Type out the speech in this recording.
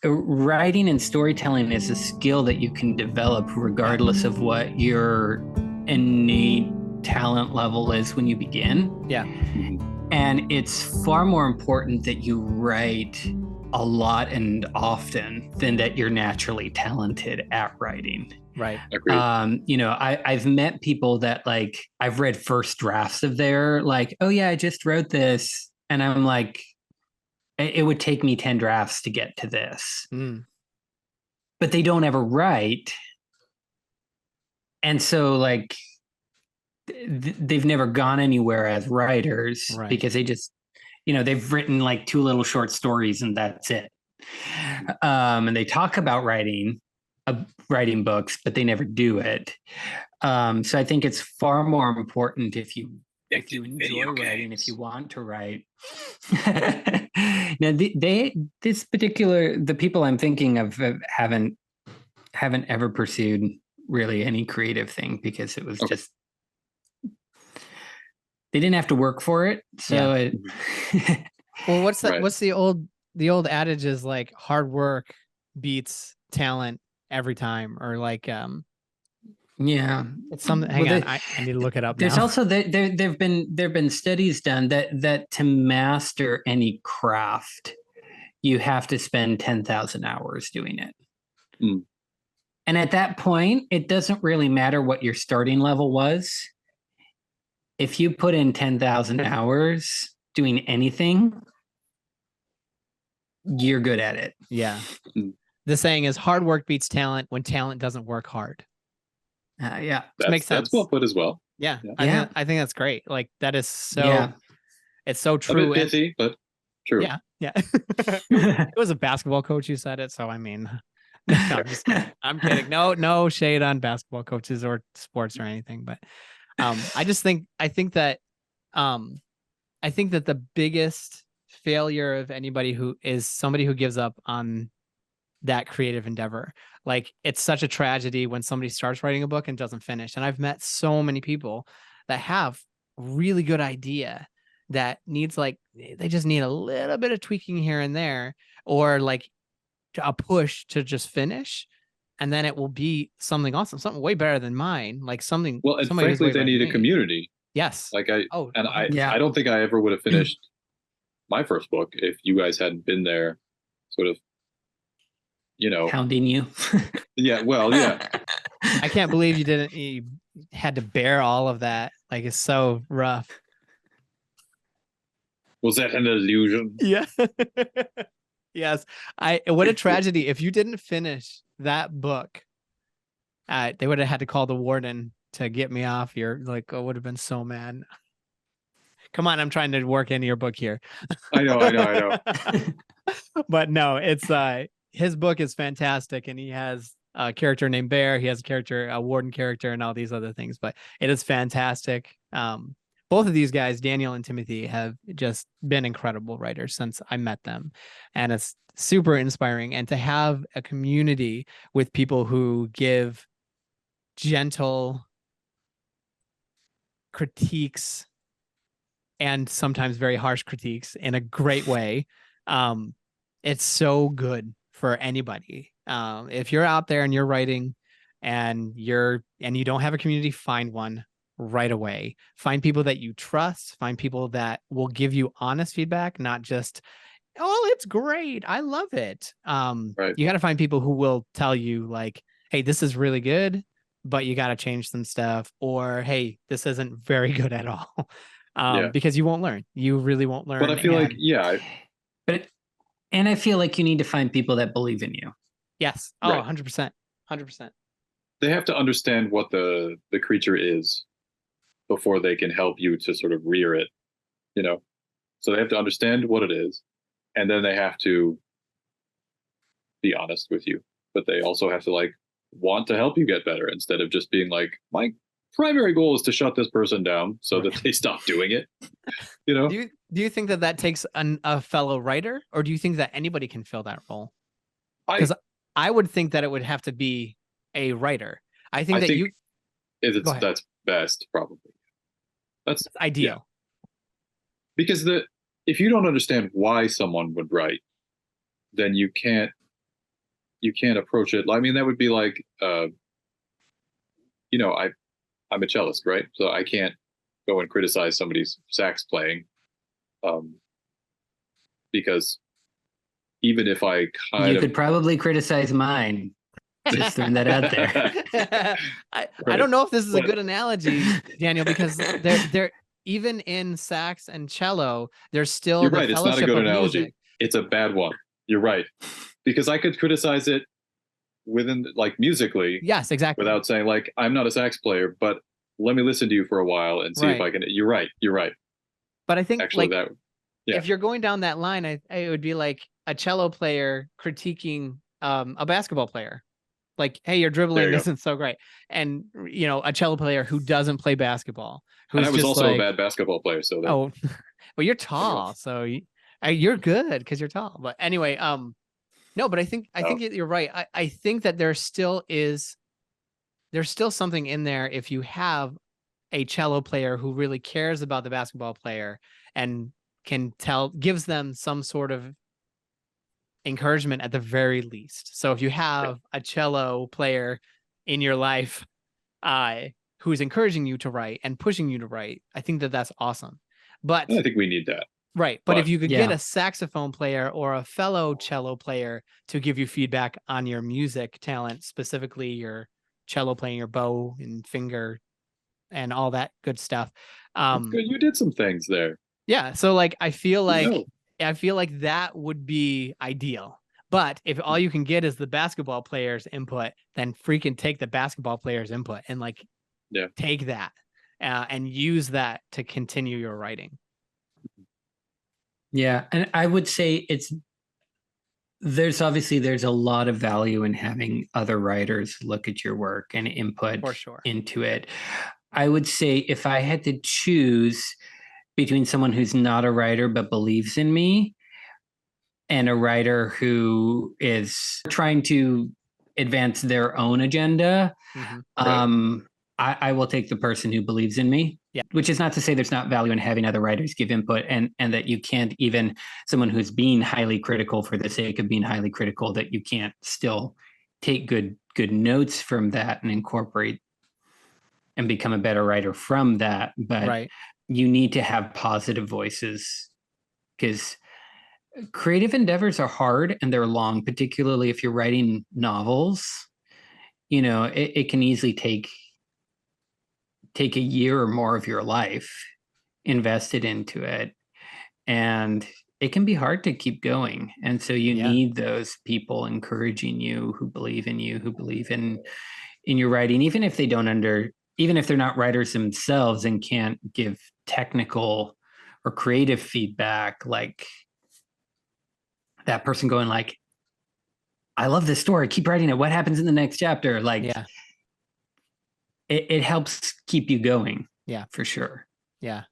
writing and storytelling is a skill that you can develop regardless of what your innate talent level is when you begin. Yeah. And it's far more important that you write a lot and often than that you're naturally talented at writing. Right. Agreed. I've met people that like I've read first drafts of their like, oh yeah, I just wrote this. And I'm like, it would take me 10 drafts to get to this. But they don't ever write. And so like they've never gone anywhere as writers because they just, they've written like 2 little short stories and that's it. And they talk about writing books, but they never do it. So I think it's far more important if you enjoy writing, if you want to write. Now, the people I'm thinking of haven't ever pursued really any creative thing because it was just they didn't have to work for it. So well, what's that? Right. What's the old adage is like hard work beats talent every time, or like yeah, it's something. Hang on, I need to look it up. There's now. Also there've been studies done that to master any craft, you have to spend 10,000 hours doing it. And at that point, it doesn't really matter what your starting level was. If you put in 10,000 hours doing anything, you're good at it. Yeah. The saying is hard work beats talent when talent doesn't work hard. Yeah. Which makes sense. That's well put as well. Yeah. I think that's great. Like that is it's so true. A bit pithy, but true. Yeah. Yeah. It was a basketball coach who said it. So, I mean, no, I'm kidding. No shade on basketball coaches or sports or anything, but I think that the biggest failure of anybody who is somebody who gives up on that creative endeavor. Like it's such a tragedy when somebody starts writing a book and doesn't finish. And I've met so many people that have really good idea that needs they just need a little bit of tweaking here and there, or like a push to just finish. And then it will be something awesome, something way better than mine. Like something. Well, and frankly, they need a community. Yes. Like I don't think I ever would have finished my first book if you guys hadn't been there, sort of, hounding you. Yeah. Well, yeah. I can't believe you had to bear all of that. Like it's so rough. Was that an illusion? Yeah. Yes. What a tragedy. If you didn't finish that book, they would have had to call the warden to get me off. I would have been so mad. Come on, I'm trying to work into your book here. I know. But no, it's his book is fantastic, and he has a character named Bear. He has a warden character, and all these other things. But it is fantastic. Both of these guys, Daniel and Timothy, have just been incredible writers since I met them. And it's super inspiring. And to have a community with people who give gentle critiques and sometimes very harsh critiques in a great way. It's so good for anybody. If you're out there and you're writing and you don't have a community, find one right away. Find people that you trust, find people that will give you honest feedback, not just, oh, it's great, I love it. Right. You got to find people who will tell you like, hey, this is really good, but you got to change some stuff, or hey, this isn't very good at all. Because you won't learn. You really won't learn. But I feel and I feel like you need to find people that believe in you. Yes. Oh, right. 100%. 100%. They have to understand what the creature is before they can help you to sort of rear it, So they have to understand what it is, and then they have to be honest with you. But they also have to want to help you get better instead of just being like, my primary goal is to shut this person down so that they stop doing it. Do you think that takes a fellow writer, or do you think that anybody can fill that role? Because I would think that it would have to be a writer. I think that's best, probably. That's ideal. Yeah. Because if you don't understand why someone would write, then you can't can't approach it. I mean, that would be like, you know, I'm a cellist, right? So I can't go and criticize somebody's sax playing, because even if I you could probably criticize mine. Just throwing that out there. I don't know if this is a good analogy, Daniel, because they're even in sax and cello, there's still you're the right. It's not a fellowship good of analogy. music. It's a bad one. You're right, because I could criticize it within, like, musically. Yes, exactly. Without saying, like, I'm not a sax player, but let me listen to you for a while and see if I can. You're right. You're right. But I think, actually, like, if you're going down that line, it would be like a cello player critiquing a basketball player. Like, hey, your dribbling isn't so great. And, you know, a cello player who doesn't play basketball, who's and I was just also like, a bad basketball player. So that, oh, well, you're tall, so you're good because you're tall. But anyway, no, but I think you're right. I think that there's still something in there if you have a cello player who really cares about the basketball player and gives them some sort of encouragement at the very least. So if you have a cello player in your life who's encouraging you to write and pushing you to write, I think that that's awesome. But I think we need that. Right. But if you could get a saxophone player or a fellow cello player to give you feedback on your music talent, specifically your cello playing, your bow and finger and all that good stuff. That's good. You did some things there. Yeah. So like, I feel like that would be ideal. But if all you can get is the basketball player's input, then freaking take the basketball player's input and like take that and use that to continue your writing. Yeah. And I would say there's a lot of value in having other writers look at your work and input into it. I would say if I had to choose between someone who's not a writer but believes in me and a writer who is trying to advance their own agenda, I will take the person who believes in me. Yeah. Which is not to say there's not value in having other writers give input and that you can't, even someone who's being highly critical for the sake of being highly critical, that you can't still take good notes from that and incorporate and become a better writer from that. But you need to have positive voices, because creative endeavors are hard and they're long, particularly if you're writing novels. You know, it can easily take a year or more of your life invested into it, and it can be hard to keep going. And so you need those people encouraging you, who believe in you, who believe in your writing, even if they're not writers themselves and can't give technical or creative feedback, like that person going like, I love this story, keep writing it, what happens in the next chapter? Like, it helps keep you going. Yeah, for sure. Yeah.